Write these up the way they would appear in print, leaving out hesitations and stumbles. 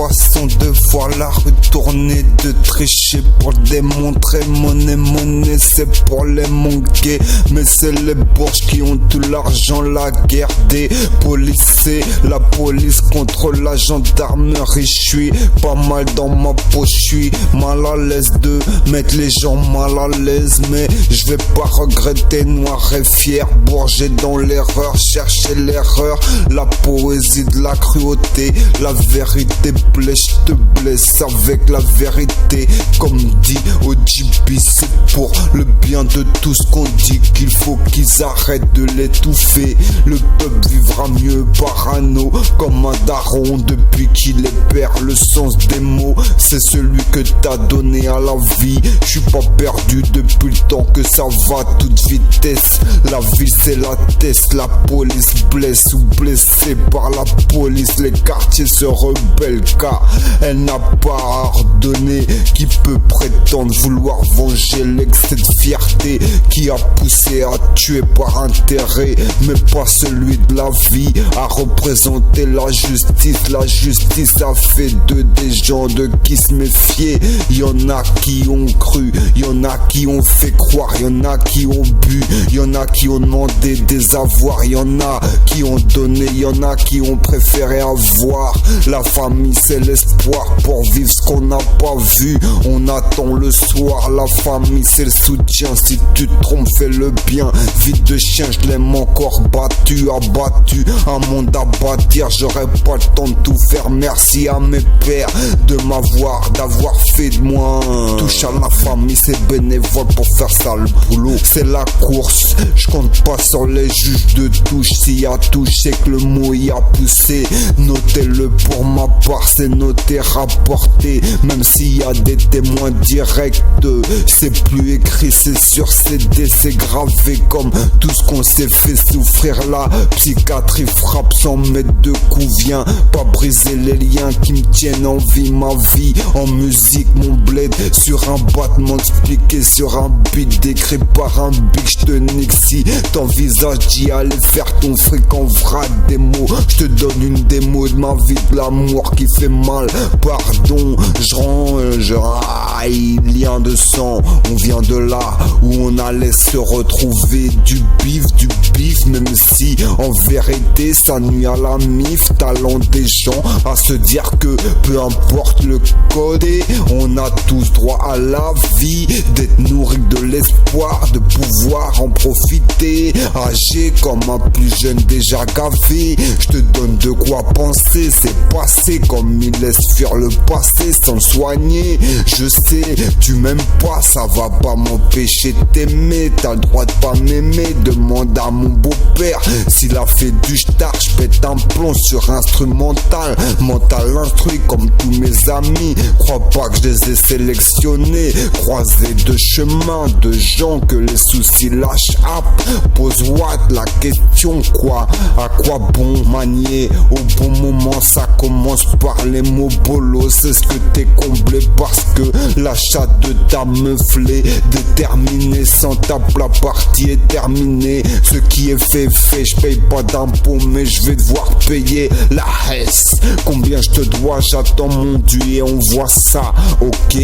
façon de voir la rue tourner, de tricher pour démontrer monnaie, c'est pour les manquer. Mais c'est les bourges qui ont tout l'argent, la guerre des policiers, la police contre la gendarmerie. Je suis pas mal dans ma peau, je suis mal à l'aise de mettre les gens mal à l'aise, mais je vais pas regretter. Noir et fier, bourgé dans l'erreur, chercher l'erreur, la poésie de la cruauté. La vérité plaît, je te blesse avec la vérité. Comme dit OGB, c'est pour le bien de tout ce qu'on dit qu'il faut qu'ils arrêtent de l'étouffer. Le peuple vivra mieux parano comme un daron depuis qu'il perd le sens des mots. C'est celui que t'as donné à la vie. Je suis pas perdu depuis le temps que ça va toute vitesse. La vie c'est la test, la police blesse ou blessé par la police. Les quartiers se rebellent car elle n'a pas ordonné. Qui peut prétendre vouloir venger l'excès de fierté qui a poussé à tuer par intérêt, mais pas celui de la vie, à représenter la justice. La justice a fait d'eux des gens de qui se méfier. Y'en a qui ont cru, y'en a qui ont fait croire, y'en a qui ont bu, y'en a qui ont demandé des avoirs, y'en a qui ont donné, y'en a qui ont préféré avoir. La famille c'est l'espoir pour vivre ce qu'on n'a pas vu. On attend le soir, la famille c'est le soutien. Si tu te trompes fais le bien. Vie de chien je l'aime encore battu, abattu. Un monde à bâtir, j'aurais pas le temps de tout faire. Merci à mes pères de d'avoir fait de moi. Touche à la famille, c'est bénévole pour faire ça le boulot. C'est la course, je compte pas sur les juges de touche. S'il y a touche, c'est que le mot y a poussé. Notez-le pour ma part, c'est noté, rapporté. Même s'il y a des témoins directs, c'est plus écrit, c'est sur CD, c'est gravé comme tout ce qu'on s'est fait souffrir. La psychiatrie frappe sans mettre de coups. Viens pas briser les liens qui me tiennent en vie. Ma vie en musique, mon bled sur un battement expliqué sur un beat décrit par un big. Je te nique si t'envisages d'y aller faire ton fric en vrac des mots. Je te donne une démo de ma vie, de l'amour qui fait mal. Pardon, je range, lien de sang. On vient de là où on allait se retrouver. Du bif, même si en vérité ça nuit à la mif. Talent des gens à se dire que peu importe le code, on a tous droit à la vie, d'être nourri de l'espoir, de pouvoir en profiter. Âgé comme un plus jeune déjà gavé, je te donne de quoi penser. C'est passé comme il laisse fuir le passé sans le soigner. Je sais, tu m'aimes pas, ça va pas m'empêcher de t'aimer. T'as le droit de pas m'aimer, demande à mon beau-père s'il a fait du star. Je pète un plomb sur instrumental, mental instruit comme tous mes amis. Crois pas que je les ai sélectionnés, croisés de chemins, de gens que les soucis lâchent. Pose what la question, quoi, à quoi bon manier au bon moment. Ça commence par les mots bolos. C'est ce que t'es comblé parce que l'achat de ta meuf l'est déterminé. Sans tape la partie est terminée. Ce qui est fait, je paye pas d'impôts mais je vais devoir payer la hesse. Combien je te dois, j'attends mon dû et on voit ça. Ok,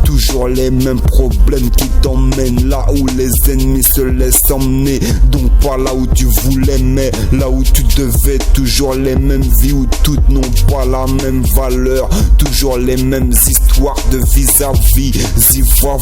toujours les mêmes problèmes qui t'emmènent là où les ennemis se laissent emmener. Donc pas là où tu voulais mais là où tu devais. Toujours les mêmes vies où toutes n'ont pas la même valeur. Toujours les mêmes histoires de vis-à-vis.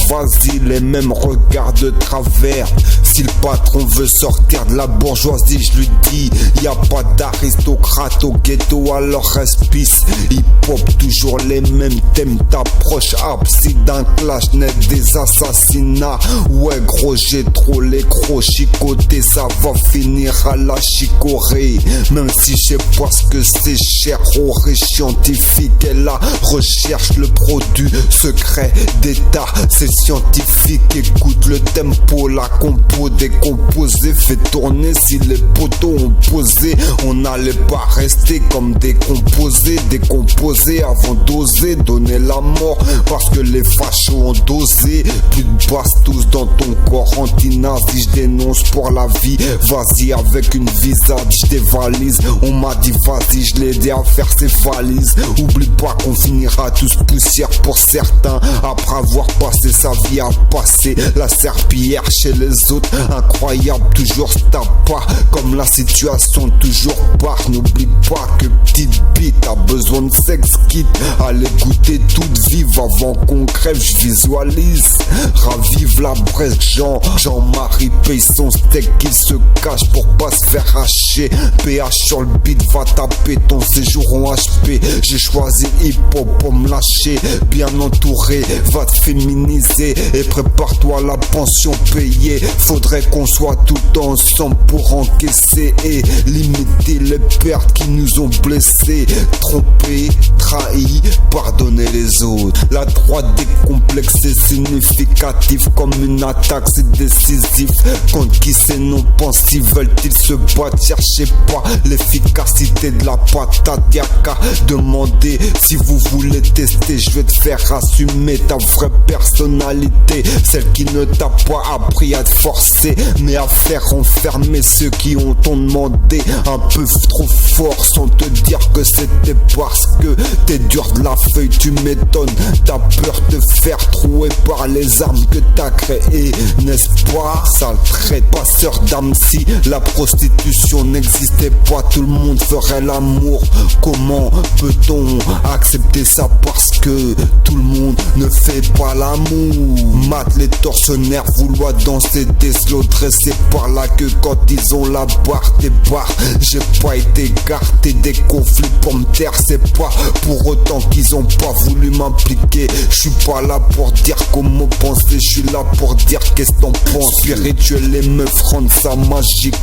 Vas-y, les mêmes regards de travers. Si le patron veut sortir de la bourgeoisie, je lui dis y a pas d'aristocrate au ghetto, alors reste peace. Hip-hop, toujours les mêmes thèmes. T'approches abside d'un clash net des assassinats. Ouais gros, j'ai trop les crocs chicotés, ça va finir à la chicorée. Même si je sais pas ce que c'est, cher aux scientifique et la recherche, le produit secret d'état, c'est scientifique. Écoute le tempo, la compo décomposée, fait tourné. Si les poteaux ont posé, on n'allait pas rester comme des composés, décomposés avant d'oser donner la mort. Parce que les fachos ont dosé. Plus de bastos dans ton corps anti-nazi. Je dénonce pour la vie. Vas-y avec une visa, je dévalise. On m'a dit vas-y, je l'ai aidé à faire ses valises. Oublie pas qu'on finira tous poussière pour certains. Après avoir passé sa vie à passer la serpillière chez les autres. Incroyable, toujours tape pas. Comme la situation toujours part. N'oublie pas que petite bite a besoin de sex kit. Allez goûter toute vive avant qu'on crève, je visualise. Ravive la brèche, Jean-Marie paye son steak, il se cache pour pas se faire hacher. PH sur le beat, va taper ton séjour en HP. J'ai choisi hip-hop pour me lâcher. Bien entouré, va te féminiser. Et prépare-toi à la pension payée. Faudrait qu'on soit tout ensemble pour encaisser et limiter les pertes qui nous ont blessés. Trompés, trahis, pardonner les autres. La droite décomplexée, significatif comme une attaque, c'est décisif. Contre qui ces non pensifs veulent-ils se battre? Cherchez pas l'efficacité de la patate. Y'a qu'à demander si vous voulez tester. Je vais te faire assumer ta vraie personnalité, celle qui ne t'a pas appris à te forcer, mais à faire enfermer ceux qui ont demandé un peu trop fort, sans te dire que c'était parce que t'es dur de la feuille. Tu m'étonnes, t'as peur de faire trouer par les armes que t'as créées, n'est-ce pas? Sale traite, passeur d'âme. Si la prostitution n'existait pas, tout le monde ferait l'amour. Comment peut-on accepter ça? Parce que tout le monde ne fait pas l'amour. Mate les tortionnaires, vouloir danser des slow dressés par là que quand ils ont la barre des barres. J'ai pas été gardé des conflits pour me taire, c'est pas pour autant qu'ils ont pas voulu m'impliquer. Je suis pas là pour dire comment penser, je suis là pour dire qu'est-ce que t'en penses. Spirituel et meufs rendent ça magique.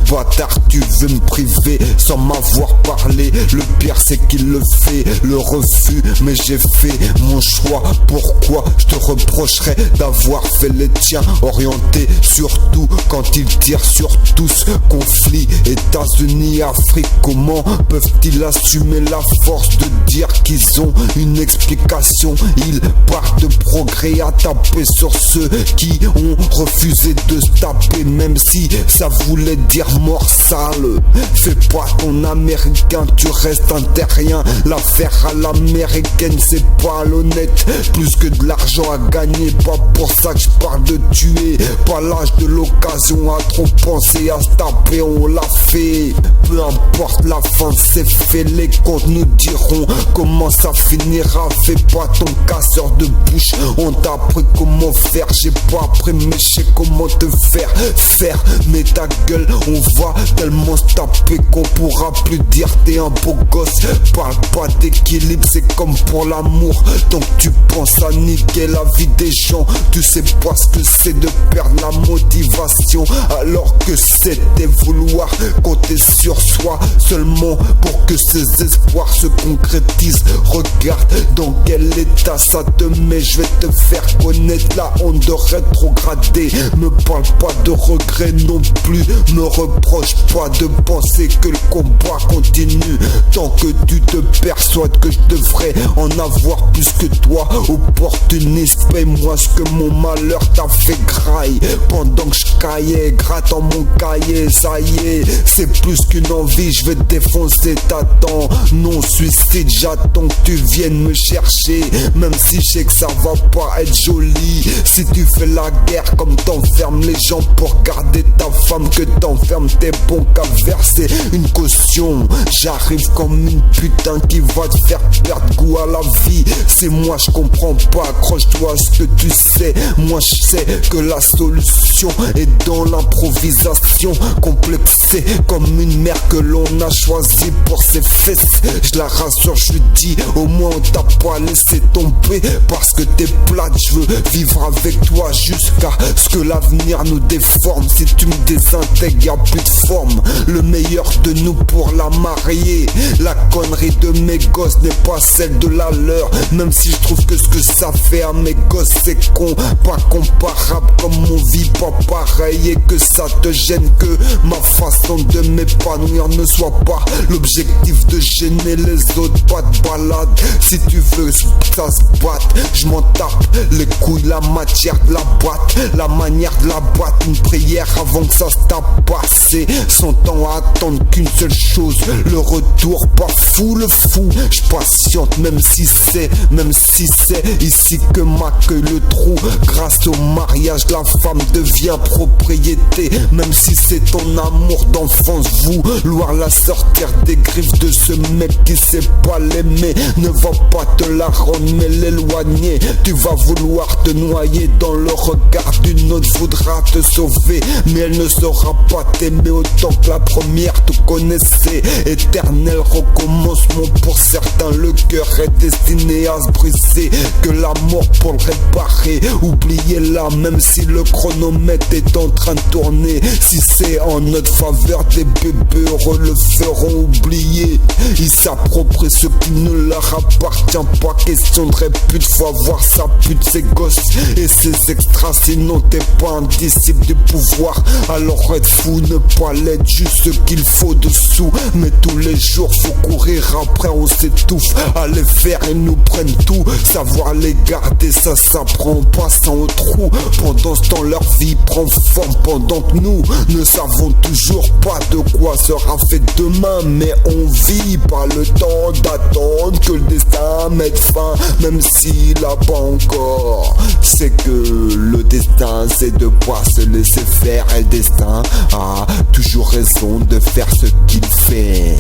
Bâtard, tu veux me priver sans m'avoir parlé. Le pire c'est qu'il le fait, le refus. Mais j'ai fait mon choix, pourquoi je te reprocherais d'avoir fait les tiens? Orientés surtout quand ils tirent sur tous. Conflit, États-Unis, Afrique, comment peuvent-ils assumer la force de dire qu'ils ont une explication? Ils partent de progrès à taper sur ceux qui ont refusé de se taper, même si ça voulait dire mort sale. Fais pas ton américain, tu restes un terrien. L'affaire à l'américaine, c'est pas l'honnête. Plus que de l'argent à gagner, pas pour ça que je parle de tuer. Pas l'âge de l'occasion à trop penser à se taper, on l'a fait. Peu importe la fin, c'est fait. Les comptes nous diront comment ça finira. Fais pas ton casseur de bouche, on t'a appris comment faire. J'ai pas appris mais je sais comment te faire. Mais ta gueule, on va tellement se taper qu'on pourra plus dire t'es un beau gosse. Parle pas d'équilibre, c'est comme pour l'amour. Donc tu penses à niquer la vie des gens, tu sais pas ce que c'est de perdre la motivation, alors que c'était vouloir compter sur soi seulement pour que ses espoirs se concrétisent. Regarde dans quel état ça te met, je vais te faire connaître la honte de rétrograder. Me parle pas de regret non plus, me reproche pas de penser que le combat continue. Tant que tu te persuades que je devrais en avoir plus que toi, opportuniste, paye-moi ce que mon malheur t'a fait graille. Pendant que je caillais, grattant mon cahier, ça y est, c'est plus qu'une envie, je vais défoncer. T'attends, non suicide, j'attends que tu viennes me chercher, même si je sais que ça va pas être joli. Si tu fais la guerre comme t'enfermes les gens pour garder ta femme, que t'enfermes tes bons qu'à verser une caution. J'arrive comme une putain qui va te faire perdre goût à la vie. C'est moi, je comprends pas, accroche-toi à ce que tu sais. Moi je sais que la solution est dans l'improvisation, complexée comme une mer que l'on on a choisi pour ses fesses. Je la rassure, je lui dis, au moins on t'a pas laissé tomber. Parce que t'es plate, je veux vivre avec toi jusqu'à ce que l'avenir nous déforme. Si tu me désintègres, y'a plus de forme. Le meilleur de nous pour la marier. La connerie de mes gosses n'est pas celle de la leur. Même si je trouve que ce que ça fait à mes gosses c'est con, pas comparable, comme on vit pas pareil. Et que ça te gêne que ma façon de m'épanouir ne soit pas l'objectif de gêner les autres. Pas de balade, si tu veux ça se batte, je m'en tape les couilles, la matière de la boîte, la manière de la boîte. Une prière avant que ça se tape passé, son temps à attendre qu'une seule chose, le retour. Pas fou le fou, je patiente même si c'est ici que m'accueille le trou. Grâce au mariage la femme devient propriété. Même si c'est ton amour d'enfance, vouloir la sortir des griffes de ce mec qui sait pas l'aimer ne va pas te la rendre mais l'éloigner. Tu vas vouloir te noyer dans le regard d'une autre, voudra te sauver mais elle ne saura pas t'aimer autant que la première te connaissait. Éternel recommencement pour certains, le cœur est destiné à se briser. Que l'amour pour le réparer, oubliez-la même si le chronomètre est en train de tourner. Si c'est en notre faveur, des bébés heureux le feront oublier. Ils s'approprient ce qui ne leur appartient pas. Question de répute, faut avoir sa pute, ses gosses et ses extras. Sinon t'es pas un disciple du pouvoir. Alors être fou, ne pas l'être, juste ce qu'il faut dessous. Mais tous les jours faut courir après, on s'étouffe à les faire, ils nous prennent tout. Savoir les garder, ça s'apprend en passant au trou. Pendant ce temps leur vie prend forme, pendant que nous ne savons toujours pas de quoi sera fait demain. Mais on vit pas le temps d'attendre que le destin mette fin. Même s'il a pas encore, c'est que le destin c'est de pas se laisser faire. Et le destin a toujours raison de faire ce qu'il fait.